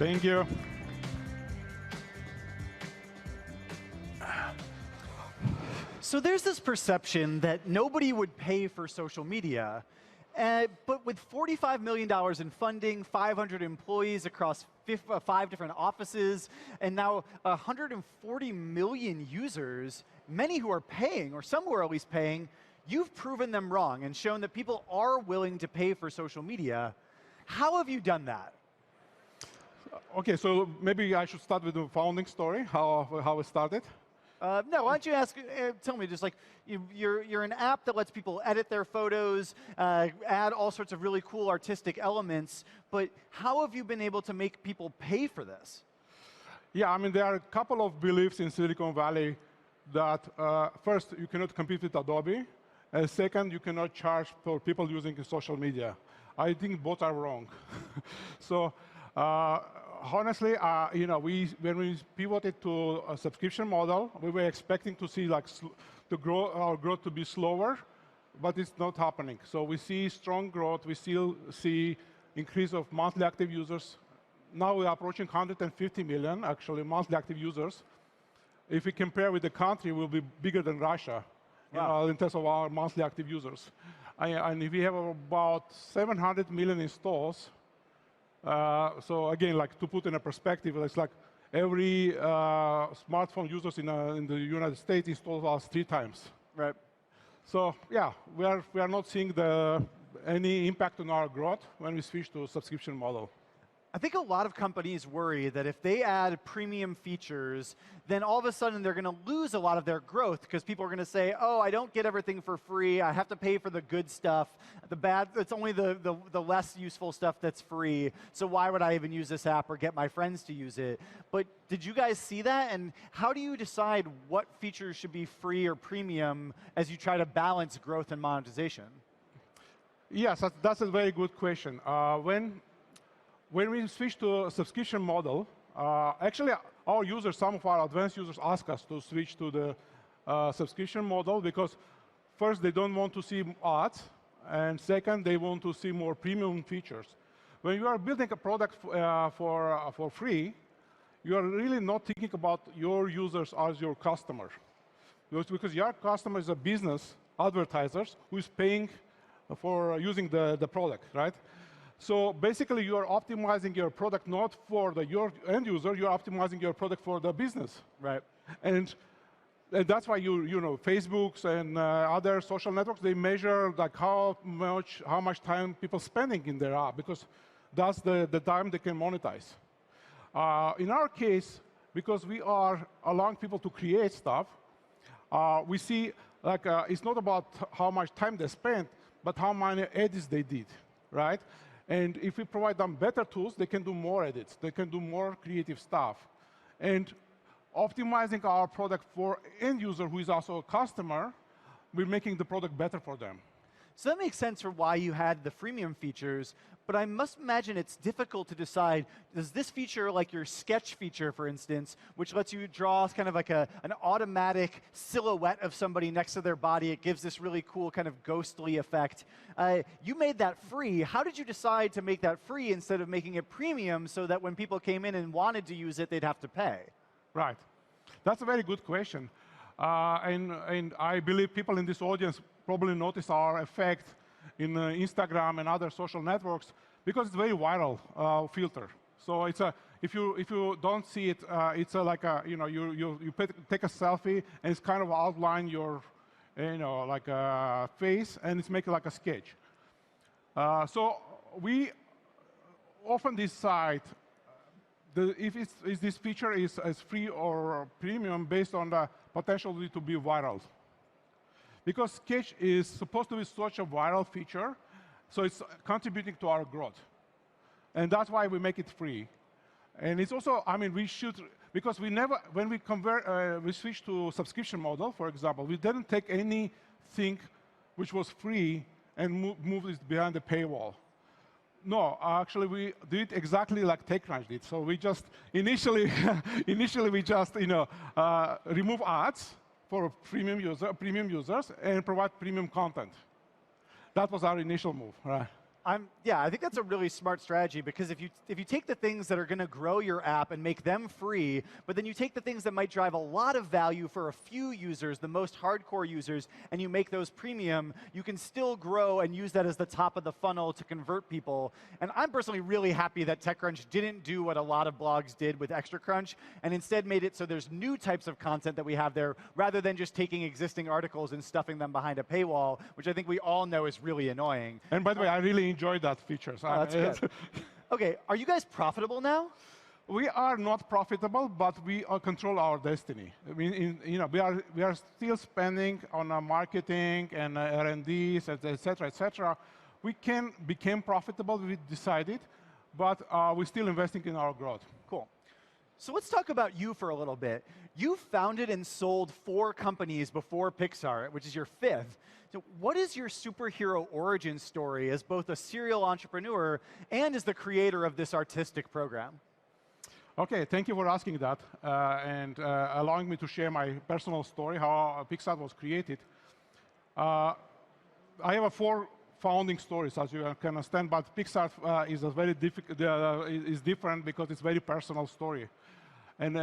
Thank you. So there's this perception that nobody would pay for social media. But with $45 million in funding, 500 employees across 5 different offices, and now 140 million users, many who are paying, or some who are at least paying, you've proven them wrong and shown that people are willing to pay for social media. How have you done that? OK, so maybe I should start with the founding story, how it started. No, why don't you tell me, just like, you're an app that lets people edit their photos, add all sorts of really cool artistic elements, but how have you been able to make people pay for this? Yeah, I mean, there are a couple of beliefs in Silicon Valley that, first, you cannot compete with Adobe, and second, you cannot charge for people using social media. I think both are wrong. So, honestly, when we pivoted to a subscription model, we were expecting to see our growth to be slower, but it's not happening. So we see strong growth. We still see increase of monthly active users. Now we are approaching 150 million, actually, monthly active users. If we compare with the country, we'll be bigger than Russia in terms of our monthly active users. And if we have about 700 million installs, so again, like to put in a perspective, it's like every smartphone users in the United States installs us 3 times. Right. So yeah, we are not seeing any impact on our growth when we switch to a subscription model. I think a lot of companies worry that if they add premium features, then all of a sudden they're going to lose a lot of their growth because people are going to say, oh, I don't get everything for free. I have to pay for the good stuff. It's only the less useful stuff that's free. So why would I even use this app or get my friends to use it? But did you guys see that? And how do you decide what features should be free or premium as you try to balance growth and monetization? Yes, that's a very good question. When we switch to a subscription model, actually, our users, some of our advanced users ask us to switch to the subscription model because, first, they don't want to see ads, and second, they want to see more premium features. When you are building a product for free, you are really not thinking about your users as your customer. Because your customer is a business, advertisers, who is paying for using the product, right? So basically, you are optimizing your product not for your end user. You are optimizing your product for the business. Right. And that's why Facebooks and other social networks, they measure like how much time people spending in their app because that's the time they can monetize. In our case, because we are allowing people to create stuff, we see like it's not about how much time they spent, but how many edits they did, right? And if we provide them better tools, they can do more edits. They can do more creative stuff. And optimizing our product for end user, who is also a customer, we're making the product better for them. So that makes sense for why you had the freemium features, but I must imagine it's difficult to decide, does this feature, like your sketch feature, for instance, which lets you draw kind of like an automatic silhouette of somebody next to their body, it gives this really cool kind of ghostly effect. You made that free. How did you decide to make that free instead of making it premium so that when people came in and wanted to use it, they'd have to pay? Right. That's a very good question. And I believe people in this audience probably notice our effect in Instagram and other social networks because it's a very viral filter. So it's if you don't see it, it's like you take a selfie and it's kind of outline your like a face and it's making like a sketch. So we often decide if this feature is free or premium based on the potential to be viral. Because Sketch is supposed to be such a viral feature, so it's contributing to our growth. And that's why we make it free. And it's also, I mean, we should, because we never, when we we switch to subscription model, for example, we didn't take anything which was free and move it behind the paywall. No, actually, we did exactly like TechCrunch did. So we just initially we just remove ads for premium users and provide premium content. That was our initial move, right? Yeah, I think that's a really smart strategy, because if you take the things that are going to grow your app and make them free, but then you take the things that might drive a lot of value for a few users, the most hardcore users, and you make those premium, you can still grow and use that as the top of the funnel to convert people. And I'm personally really happy that TechCrunch didn't do what a lot of blogs did with ExtraCrunch, and instead made it so there's new types of content that we have there, rather than just taking existing articles and stuffing them behind a paywall, which I think we all know is really annoying. And by the way, I really enjoyed that feature. So that's good. OK, are you guys profitable now? We are not profitable, but we control our destiny. I mean, we are still spending on marketing and R&D, et cetera. We can become profitable, we decided, but we're still investing in our growth. Cool. So let's talk about you for a little bit. You founded and sold 4 companies before PicsArt, which is your 5th. So what is your superhero origin story as both a serial entrepreneur and as the creator of this artistic program? OK, thank you for asking that and allowing me to share my personal story, how PicsArt was created. I have 4 founding stories, as you can understand, but PicsArt is a very is different because it's a very personal story. And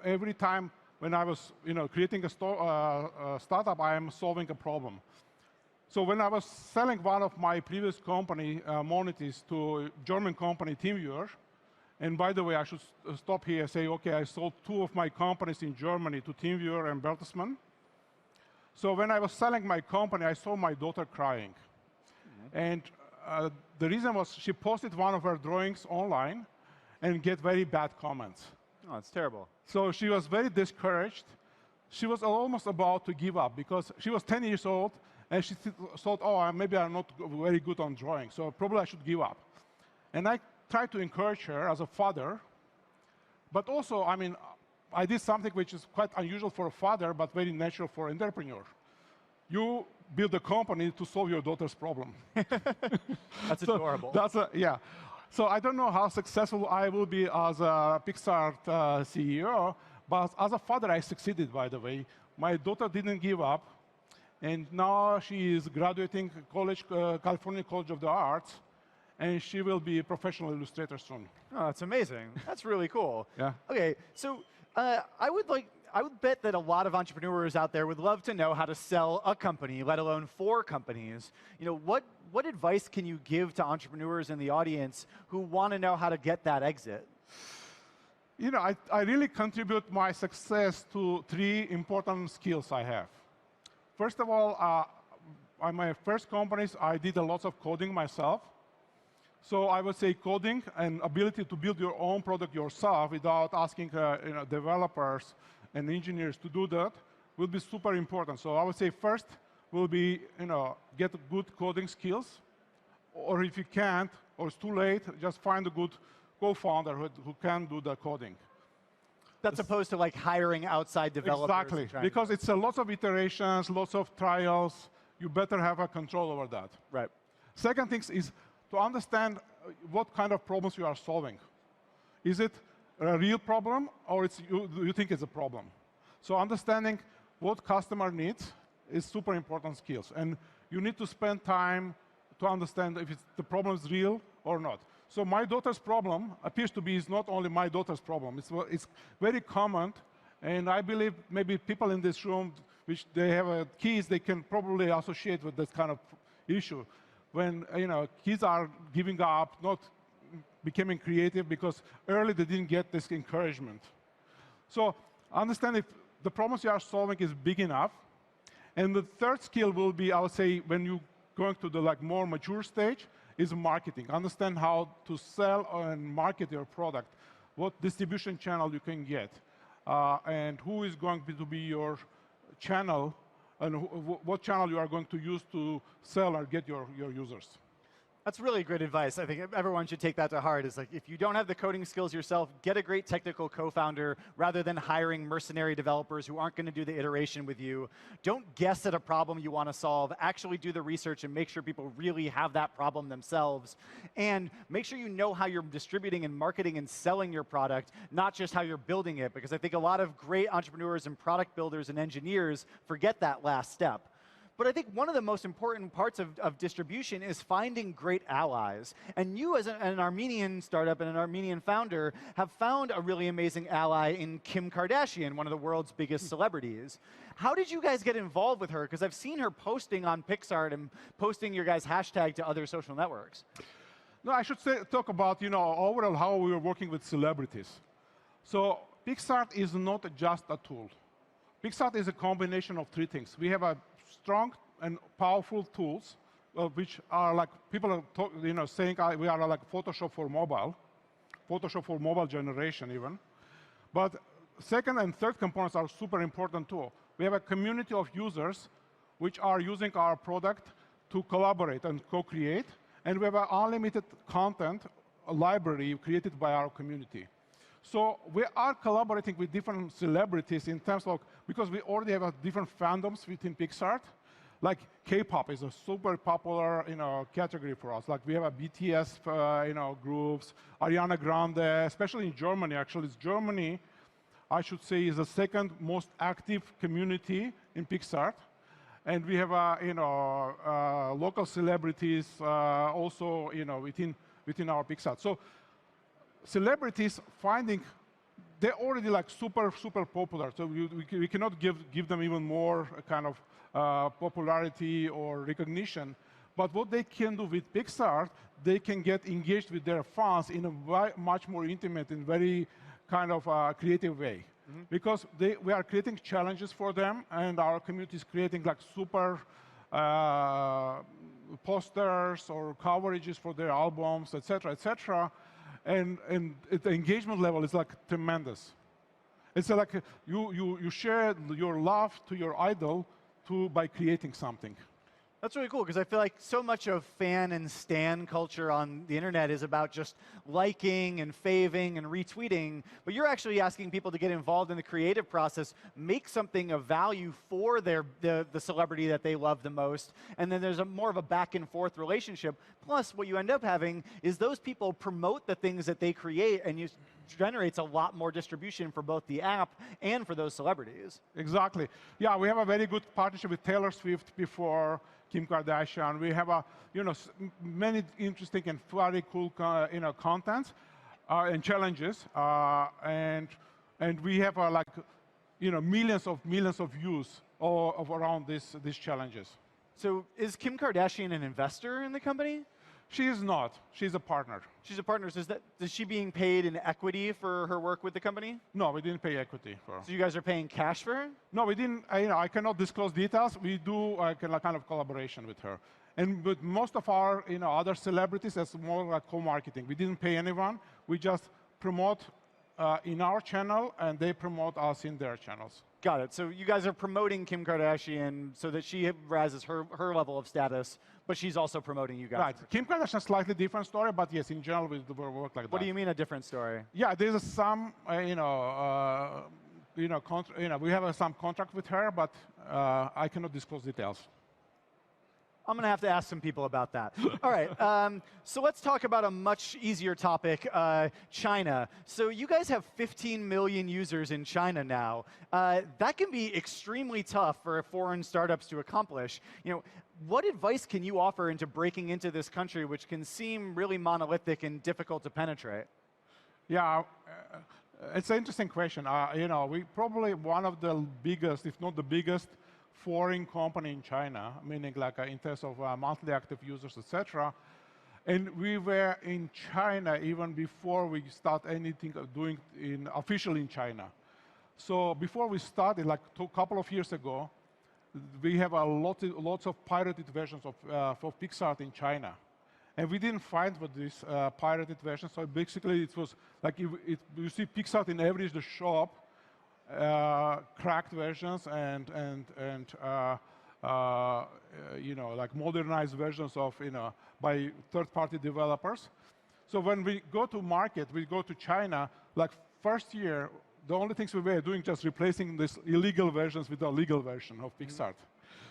every time when I was creating a startup, I am solving a problem. So when I was selling one of my previous company, Monitis, to a German company, TeamViewer, and by the way, I should stop here and say, OK, I sold 2 of my companies in Germany to TeamViewer and Bertelsmann. So when I was selling my company, I saw my daughter crying. And the reason was she posted one of her drawings online and get very bad comments. Oh, that's terrible. So she was very discouraged. She was almost about to give up because she was 10 years old, and she thought, oh, maybe I'm not very good on drawing, so probably I should give up. And I tried to encourage her as a father, but also, I mean, I did something which is quite unusual for a father, but very natural for an entrepreneur. You build a company to solve your daughter's problem. That's adorable. Yeah. So I don't know how successful I will be as a PicsArt CEO, but as a father, I succeeded, by the way. My daughter didn't give up, and now she is graduating California College of the Arts, and she will be a professional illustrator soon. Oh, that's amazing. That's really cool. Yeah. OK, so I would bet that a lot of entrepreneurs out there would love to know how to sell a company, let alone 4 companies. What advice can you give to entrepreneurs in the audience who want to know how to get that exit? I really contribute my success to 3 important skills I have. First of all, on my first companies, I did a lot of coding myself. So I would say coding and ability to build your own product yourself without asking developers and engineers to do that will be super important. So I would say first will be get good coding skills, or if you can't, or it's too late, just find a good co-founder who can do the coding. That's opposed to like hiring outside developers. Exactly, because it's a lot of iterations, lots of trials. You better have a control over that. Right. Second thing is to understand what kind of problems you are solving. Is it a real problem, or you think it's a problem? So understanding what customer needs is super important skills. And you need to spend time to understand if the problem is real or not. So my daughter's problem appears to be is not only my daughter's problem. It's very common, and I believe maybe people in this room, which they have kids, they can probably associate with this kind of issue. When kids are giving up, not becoming creative because early they didn't get this encouragement. So understand if the problems you are solving is big enough. And the third skill will be, I would say, when you going to the more mature stage, is marketing. Understand how to sell and market your product, what distribution channel you can get, and who is going to be your channel, and what channel you are going to use to sell or get your users. That's really great advice. I think everyone should take that to heart. It's like, if you don't have the coding skills yourself, get a great technical co-founder rather than hiring mercenary developers who aren't going to do the iteration with you. Don't guess at a problem you want to solve. Actually do the research and make sure people really have that problem themselves. And make sure you know how you're distributing and marketing and selling your product, not just how you're building it, because I think a lot of great entrepreneurs and product builders and engineers forget that last step. But I think one of the most important parts of distribution is finding great allies. And you, as an Armenian startup and an Armenian founder, have found a really amazing ally in Kim Kardashian, one of the world's biggest celebrities. How did you guys get involved with her? Because I've seen her posting on PicsArt and posting your guys' hashtag to other social networks. No, I should talk about, overall how we are working with celebrities. So PicsArt is not just a tool. PicsArt is a combination of three things. We have a strong and powerful tools, which are like, people are saying we are like Photoshop for mobile generation even. But second and third components are super important too. We have a community of users which are using our product to collaborate and co-create. And we have an unlimited content library created by our community. So we are collaborating with different celebrities in terms of, because we already have different fandoms within PicsArt. Like K-pop is a super popular category for us. Like we have a BTS groups, Ariana Grande, especially in Germany. Actually, Germany, I should say, is the second most active community in PicsArt. And we have local celebrities also within our PicsArt. So celebrities they're already like super popular. So we cannot give them even more kind of popularity or recognition. But what they can do with PicsArt, they can get engaged with their fans in a much more intimate and very kind of creative way. Because we are creating challenges for them, and our community is creating like super posters or coverages for their albums, etc., etc. And the engagement level is like tremendous. It's like you share your love to your idol by creating something. That's really cool, because I feel like so much of fan and stan culture on the internet is about just liking and faving and retweeting, but you're actually asking people to get involved in the creative process, make something of value for the celebrity that they love the most, and then there's more of a back and forth relationship. Plus, what you end up having is those people promote the things that they create, and it generates a lot more distribution for both the app and for those celebrities. Exactly. Yeah, we have a very good partnership with Taylor Swift before Kim Kardashian. We have many interesting and very cool contents and challenges, and we have millions of views around these challenges. So is Kim Kardashian an investor in the company? She is not. She's a partner. She's a partner. So is she being paid in equity for her work with the company? No, we didn't pay equity for her. So you guys are paying cash for her? No, we didn't. I cannot disclose details. We do a kind of collaboration with her. And with most of our other celebrities, that's more like co-marketing. We didn't pay anyone. We just promote in our channel, and they promote us in their channels. Got it. So you guys are promoting Kim Kardashian so that she rises her level of status, but she's also promoting you guys. Right. Kim Kardashian, slightly different story, but yes, in general, we work like that. What do you mean a different story? Yeah, there's some, we have some contract with her, but I cannot disclose details. I'm going to have to ask some people about that. All right, so let's talk about a much easier topic, China. So you guys have 15 million users in China now. That can be extremely tough for foreign startups to accomplish. What advice can you offer into breaking into this country, which can seem really monolithic and difficult to penetrate? Yeah, it's an interesting question. We probably one of the biggest, if not the biggest, foreign company in China, meaning like in terms of monthly active users, etc. And we were in China even before we start anything doing officially in China. So before we started, like a couple of years ago, we have lots of pirated versions of PicsArt in China. And we didn't find what this pirated version. So basically, it was like you see PicsArt in every shop, cracked versions and like modernized versions of by third-party developers. So when we go to market, we go to China. Like first year, the only things we were doing just replacing these illegal versions with the legal version of PicsArt.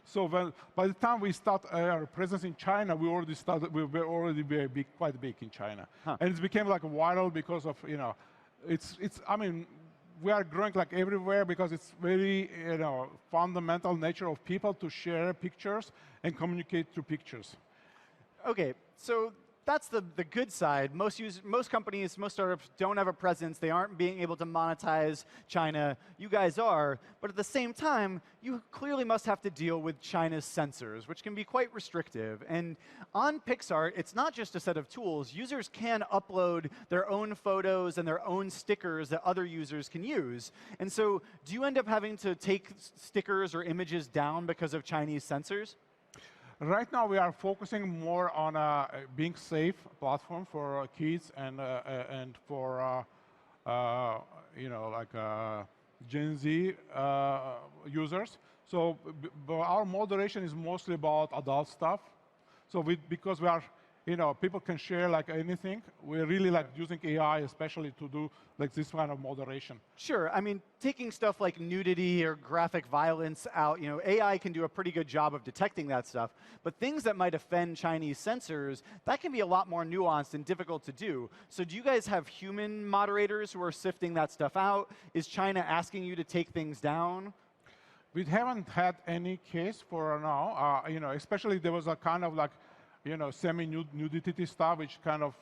So by the time we start our presence in China, we were already very big, quite big in China, and it became like viral because of I mean, we are growing like everywhere because it's very, fundamental nature of people to share pictures and communicate through pictures. Okay, so that's the good side. Most companies, most startups don't have a presence. They aren't being able to monetize China. You guys are. But at the same time, you clearly must have to deal with China's censors, which can be quite restrictive. And on PicsArt, it's not just a set of tools. Users can upload their own photos and their own stickers that other users can use. And so do you end up having to take stickers or images down because of Chinese censors? Right now, we are focusing more on being safe platform for kids and for Gen Z users. So our moderation is mostly about adult stuff. So because we are, people can share like anything. We're really like using AI especially to do like this kind of moderation. Sure. I mean, taking stuff like nudity or graphic violence out, AI can do a pretty good job of detecting that stuff. But things that might offend Chinese censors, that can be a lot more nuanced and difficult to do. So do you guys have human moderators who are sifting that stuff out? Is China asking you to take things down? We haven't had any case for now. Especially there was a kind of like, semi-nudity stuff, which kind of,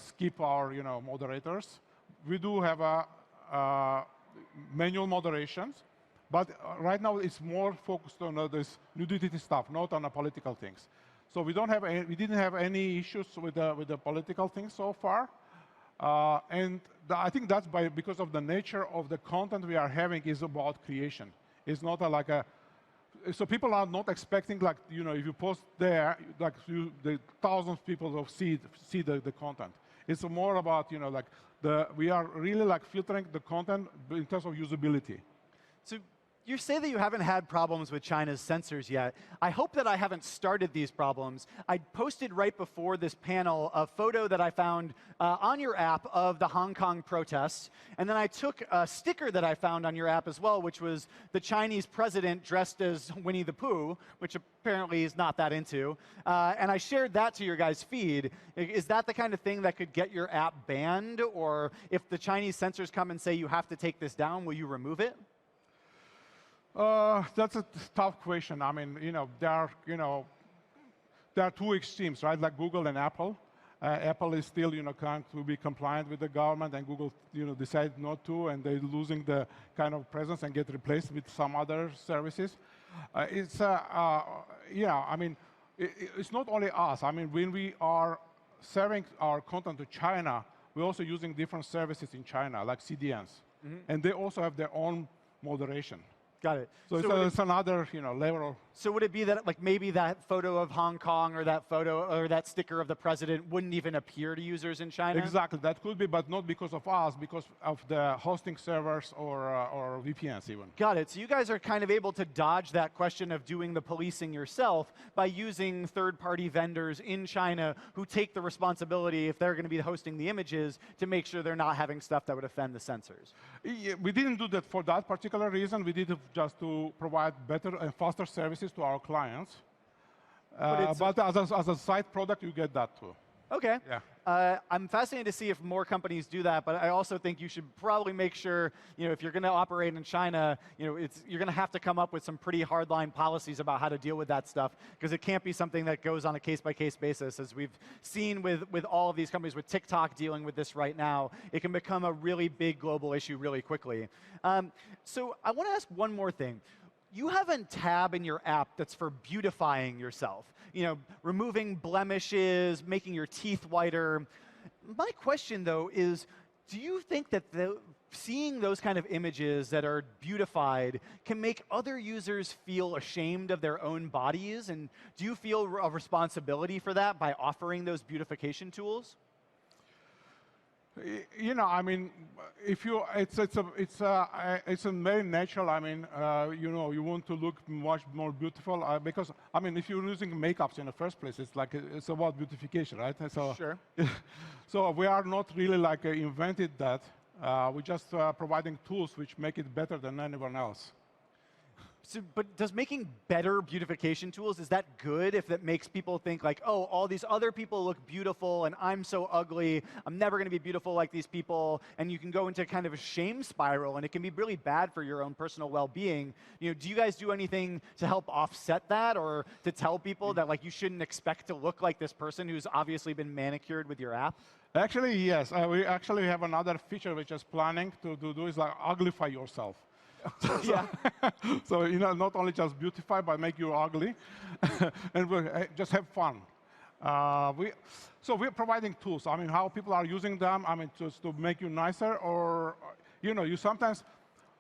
skip our, moderators. We do have manual moderations, but right now it's more focused on this nudity stuff, not on the political things. So we didn't have any issues with the political things so far. I think that's because of the nature of the content we are having is about creation. It's not so people are not expecting like, if you post there, like the thousands of people will see the content. It's more about, we are really like filtering the content in terms of usability. So you say that you haven't had problems with China's censors yet. I hope that I haven't started these problems. I posted right before this panel a photo that I found on your app of the Hong Kong protests. And then I took a sticker that I found on your app as well, which was the Chinese president dressed as Winnie the Pooh, which apparently he's not that into. And I shared that to your guys' feed. Is that the kind of thing that could get your app banned? Or if the Chinese censors come and say you have to take this down, will you remove it? That's a tough question. I mean, there are two extremes, right? Like Google and Apple. Apple is still, trying to be compliant with the government, and Google, decided not to, and they're losing the kind of presence and get replaced with some other services. It's not only us. I mean, when we are serving our content to China, we're also using different services in China, like CDNs, and they also have their own moderation. Got it. So it's another, level. So would it be that like maybe that photo of Hong Kong or that photo or that sticker of the president wouldn't even appear to users in China? Exactly, that could be, but not because of us, because of the hosting servers or VPNs even. Got it. So you guys are kind of able to dodge that question of doing the policing yourself by using third-party vendors in China who take the responsibility, if they're going to be hosting the images, to make sure they're not having stuff that would offend the censors. Yeah, we didn't do that for that particular reason. We did it just to provide better and faster services to our clients. But as a side product, you get that too. Okay. Yeah. I'm fascinated to see if more companies do that, but I also think you should probably make sure, if you're going to operate in China, you're going to have to come up with some pretty hardline policies about how to deal with that stuff, because it can't be something that goes on a case-by-case basis. As we've seen with all of these companies, with TikTok dealing with this right now, it can become a really big global issue really quickly. So I want to ask one more thing. You have a tab in your app that's for beautifying yourself, removing blemishes, making your teeth whiter. My question, though, is do you think that seeing those kind of images that are beautified can make other users feel ashamed of their own bodies? And do you feel a responsibility for that by offering those beautification tools? I mean, it's a very natural. I mean, you want to look much more beautiful because I mean, if you're using makeups in the first place, it's about beautification, right? And so, sure. So we are not really like invented that. We're just providing tools which make it better than anyone else. So, but does making better beautification tools, is that good if that makes people think like, oh, all these other people look beautiful and I'm so ugly, I'm never going to be beautiful like these people, and you can go into kind of a shame spiral and it can be really bad for your own personal well-being. You know, do you guys do anything to help offset that, or to tell people that like you shouldn't expect to look like this person who's obviously been manicured with your app? Actually, yes. We actually have another feature which is planning to do is like uglify yourself. Yeah. So, you know, not only just beautify, but make you ugly, and just have fun. So we're providing tools. I mean, how people are using them. I mean, just to make you nicer, or you know,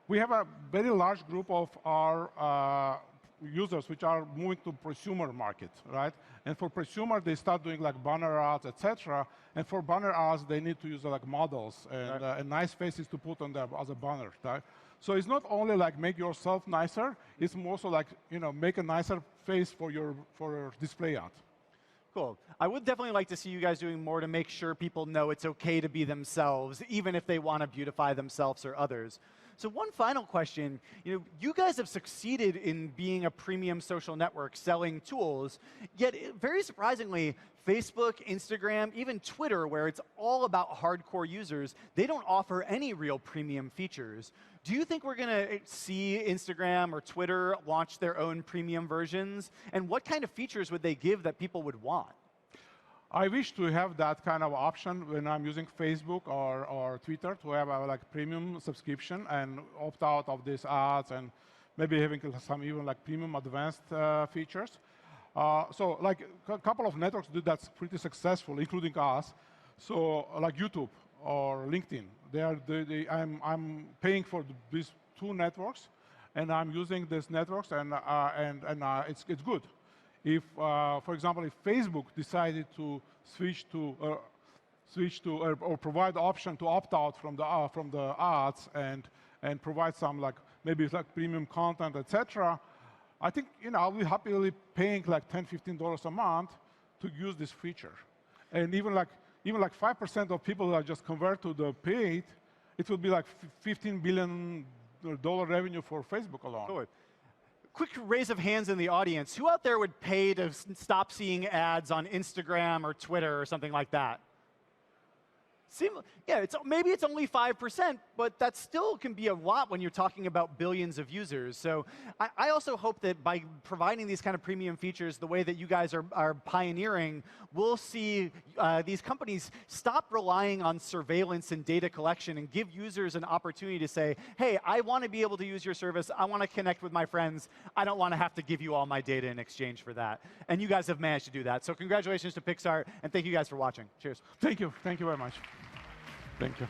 we have a very large group of our users which are moving to prosumer market, right? And for prosumer, they start doing like banner ads, etc. And for banner ads, they need to use like models and, and nice faces to put on them as a banner, right? So it's not only like make yourself nicer, it's more so like, you know, make a nicer face for your display ad. Cool. I would definitely like to see you guys doing more to make sure people know it's okay to be themselves, even if they want to beautify themselves or others. So one final question, you guys have succeeded in being a premium social network selling tools, yet very surprisingly, Facebook, Instagram, even Twitter, where it's all about hardcore users, they don't offer any real premium features. Do you think we're going to see Instagram or Twitter launch their own premium versions? And what kind of features would they give that people would want? I wish to have that kind of option when I'm using Facebook or Twitter, to have a like premium subscription and opt out of these ads, and maybe having some even like premium advanced features. So like a couple of networks do that pretty successful, including us. So like YouTube or LinkedIn, I'm paying for these two networks, and I'm using these networks, and it's good. If, for example, if Facebook decided to switch to or provide the option to opt out from the ads and provide some like maybe like premium content, etc., I think I'll be happily paying like $10–15 a month to use this feature. And even like 5% of people that just convert to the paid, it will be like $15 billion revenue for Facebook alone. Good. Quick raise of hands in the audience. Who out there would pay to stop seeing ads on Instagram or Twitter or something like that? Yeah, maybe it's only 5%, but that still can be a lot when you're talking about billions of users. So I also hope that by providing these kind of premium features the way that you guys are pioneering, we'll see these companies stop relying on surveillance and data collection and give users an opportunity to say, hey, I want to be able to use your service. I want to connect with my friends. I don't want to have to give you all my data in exchange for that. And you guys have managed to do that. So congratulations to PicsArt, and thank you guys for watching. Cheers. Thank you. Thank you very much. Thank you.